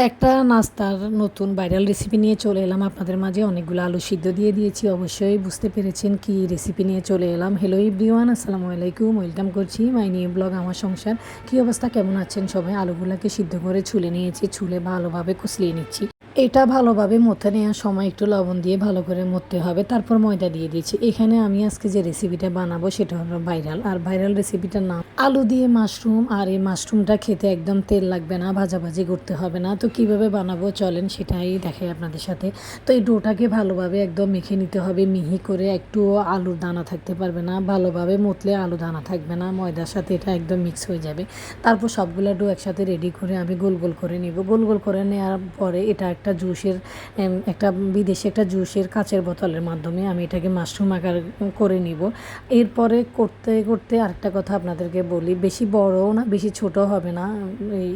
একটা নাস্তার নতুন ভাইরাল রেসিপি নিয়ে চলে এলাম আপনাদের মাঝে। অনেকগুলো আলু সিদ্ধ দিয়ে দিয়েছি, অবশ্যই বুঝতে পেরেছেন কি রেসিপি নিয়ে চলে এলাম। হ্যালো এভরিওয়ান, আসসালামু আলাইকুম, ওয়েলকাম করছি মাই নিউ ব্লগ আমার সংসার। কী অবস্থা, কেমন আছেন সবাই? আলুগুলোকে সিদ্ধ করে ছুলে নিয়েছি, ছুলে ভালোভাবে কুচলিয়ে নিচ্ছি। এটা ভালোভাবে মথে নেওয়ার সময় একটু লবণ দিয়ে ভালো করে মথতে হবে, তারপর ময়দা দিয়ে দিয়েছি। এখানে আমি আজকে যে রেসিপিটা বানাবো সেটা হলো ভাইরাল, আর ভাইরাল রেসিপিটার নাম আলু দিয়ে মাশরুম। আর এই মাশরুমটা খেতে একদম তেল লাগবে না, ভাজাভাজি করতে হবে না। তো কিভাবে বানাবো চলেন সেটাই দেখাই আপনাদের সাথে। তো এই ডোটাকে ভালোভাবে একদম মেখে নিতে হবে, মিহি করে, একটু আলুর দানা থাকতে পারবে না। ভালোভাবে মতলে আলু দানা থাকবে না, ময়দার সাথে এটা একদম মিক্স হয়ে যাবে। তারপর সবগুলো ডো একসাথে রেডি করে আমি গোল গোল করে নিব। গোল গোল করে নেওয়ার পরে এটা একটা জুসের একটা বিদেশি একটা জুসের কাচের বোতলের মাধ্যমে আমি এটাকে মাশরুম আকার করে নিব। এরপরে করতে করতে আরেকটা কথা আপনাদেরকে বলি, বেশি বড়ও না বেশি ছোট হবে না,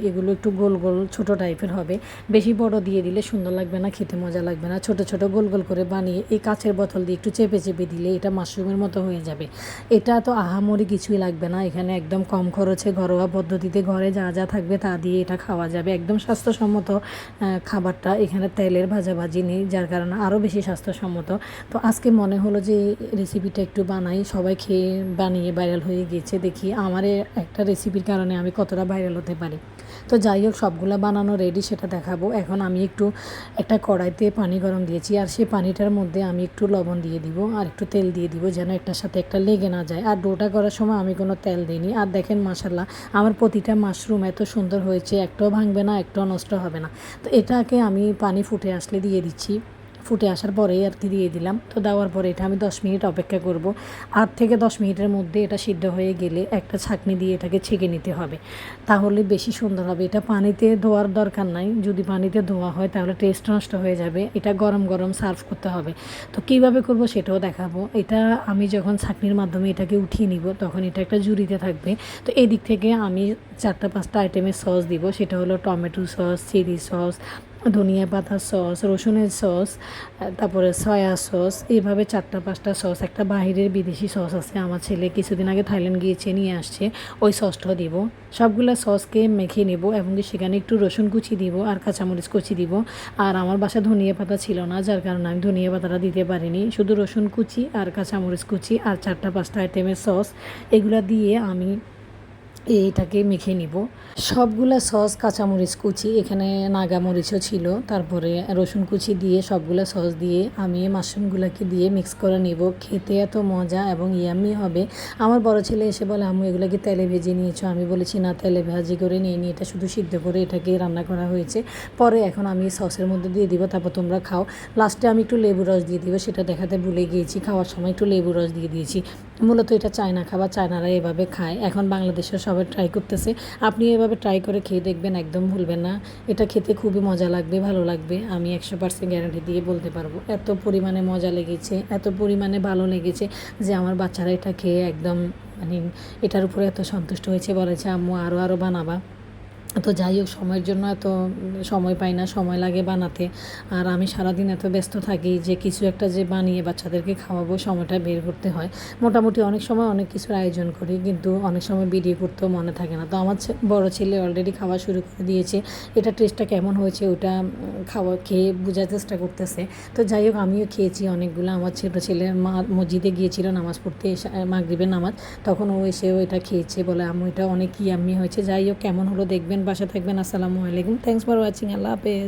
এগুলো একটু গোল গোল ছোট টাইপের হবে। বেশি বড় দিয়ে দিলে সুন্দর লাগবে না, খেতে মজা লাগবে না। ছোট ছোট গোল গোল করে বানিয়ে এই কাচের বোতল দিয়ে একটু চেপে চেপে দিলে এটা মাশরুমের মতো হয়ে যাবে। এটা তো আহামরি কিছুই লাগবে না, এখানে একদম কম খরচে ঘরোয়া পদ্ধতিতে ঘরে যা যা থাকবে তা দিয়ে এটা খাওয়া যাবে। একদম স্বাস্থ্যসম্মত খাবারটা, এখানে তেলের ভাজাভাজি নেই, যার কারণে আরও বেশি স্বাস্থ্যসম্মত। তো আজকে মনে হলো যে রেসিপিটা একটু বানাই, সবাই খেয়ে বানিয়ে ভাইরাল হয়ে গিয়েছে, দেখি আমার একটা রেসিপির কারণে আমি কতটা ভাইরাল হতে পারি। তো যাই হোক, সবগুলো বানানো রেডি, সেটা দেখাবো। এখন আমি একটু একটা কড়াইতে পানি গরম দিয়েছি, আর সেই পানিটার মধ্যে আমি একটু লবণ দিয়ে দিব আর একটু তেল দিয়ে দিব, যেন একটার সাথে একটা লেগে না যায়। আর ডোটা করার সময় আমি কোনো তেল দিইনি। আর দেখেন মাশাল্লাহ, আমার প্রতিটা মাশরুম এত সুন্দর হয়েছে, একটাও ভাঙবে না, একটাও নষ্ট হবে না। তো এটাকে আমি পানি ফুটে আসলে দিয়ে দিচ্ছি, ফুটে আসার পরেই আর কি দিয়ে দিলাম। তো দেওয়ার পরে এটা আমি 10 মিনিট অপেক্ষা করব। 8 থেকে 10 মিনিটের মধ্যে এটা সিদ্ধ হয়ে গেলে একটা ছাঁকনি দিয়ে এটাকে ছেঁকে নিতে হবে, তাহলে বেশি সুন্দর হবে। এটা পানিতে ধোয়ার দরকার নাই, যদি পানিতে ধোয়া হয় তাহলে টেস্ট নষ্ট হয়ে যাবে। এটা গরম গরম সার্ভ করতে হবে। তো কিভাবে করব সেটাও দেখাবো। এটা আমি যখন ছাঁকনির মাধ্যমে এটাকে উঠিয়ে নিব তখন এটা একটা ঝুড়িতে থাকবে। তো এই দিক থেকে আমি 4-5টা আইটেমের সস দিব, সেটা হলো টমেটো সস, চিলি সস, ধনিয়া পাতার সস, রসুনের সস, তারপরে সয়া সস, এইভাবে 4-5টা সস। একটা বাহিরের বিদেশি সস আছে, আমার ছেলে কিছুদিন আগে থাইল্যান্ড গিয়েছে, নিয়ে আসছে, ওই সসটাও দিব। সবগুলো সসকে মেখে নেব এবং সেখানে একটু রসুন কুচি দিব আর কাঁচামরিচ কুচি দিব। আর আমার বাসায় ধনিয়া পাতা ছিল না, যার কারণে আমি ধনিয়া পাতাটা দিতে পারিনি। শুধু রসুন কুচি আর কাঁচামরিচ কুচি আর 4-5টা আইটেমের সস, এগুলো দিয়ে আমি এটাকে মেখে নিব। সবগুলা সস, কাঁচামরিচ কুচি, এখানে নাগামরিচও ছিল, তারপরে রসুন কুচি দিয়ে সবগুলা সস দিয়ে আমি মাশরুমগুলোকে দিয়ে মিক্স করে নিব। খেতে এত মজা এবং ইয়াম্মি হবে। আমার বড় ছেলে এসে বলে, আম্মু এগুলোকে তেলে ভেজে নিয়েছো? আমি বলেছি না, তেলে ভাজি করে নিয়ে নিয়ে এটা শুধু সিদ্ধ করে এটাকে রান্না করা হয়েছে। পরে এখন আমি সসের মধ্যে দিয়ে দিব, তারপর তোমরা খাও। লাস্টে আমি একটু লেবু রস দিয়ে দিব, সেটা দেখাতে ভুলে গিয়েছি। খাওয়ার সময় একটু লেবু রস দিয়ে দিয়েছি। মূলত এটা চায়না খাবার, চায়নারা এভাবে খায়। এখন বাংলাদেশের সবাই ট্রাই করতেছে, আপনি এভাবে ট্রাই করে খেয়ে দেখবেন, একদম ভুলবেন না। এটা খেতে খুবই মজা লাগবে, ভালো লাগবে, আমি 100% গ্যারান্টি দিয়ে বলতে পারবো। এত পরিমাণে মজা লেগেছে, এত পরিমাণে ভালো লেগেছে যে আমার বাচ্চারা এটা খেয়ে একদম মানে এটার উপরে এত সন্তুষ্ট হয়েছে, বলেছে আম্মু আরও আরও বানাবা। তো যাই হোক, সময়ের জন্য এত সময় পাই না, সময় লাগে বানাতে। আর আমি সারাদিন এত ব্যস্ত থাকি যে কিছু একটা যে বানিয়ে বাচ্চাদেরকে খাওয়াবো, সময়টা বের করতে হয়। মোটামুটি অনেক সময় অনেক কিছুর আয়োজন করি, কিন্তু অনেক সময় ভিডিও করতেও মনে থাকে না। তো আমার বড় ছেলে অলরেডি খাওয়া শুরু করে দিয়েছে, এটা টেস্টটা কেমন হয়েছে ওটা খেয়ে বোঝার চেষ্টা করতেছে। তো যাই হোক, আমিও খেয়েছি অনেকগুলো। আমার ছোটো ছেলে মসজিদে গিয়েছিল নামাজ পড়তে, মাগরিবের নামাজ, তখন ও এসেও এটা খেয়েছে, বলে আম্মু এটা অনেক ইয়াম্মি হয়েছে। যাই হোক, কেমন হলো দেখবেন, বাসা থাকবেন। আসসালামু আলাইকুম, থ্যাংকস ফর ওয়াচিং, আল্লাহ হাফেজ।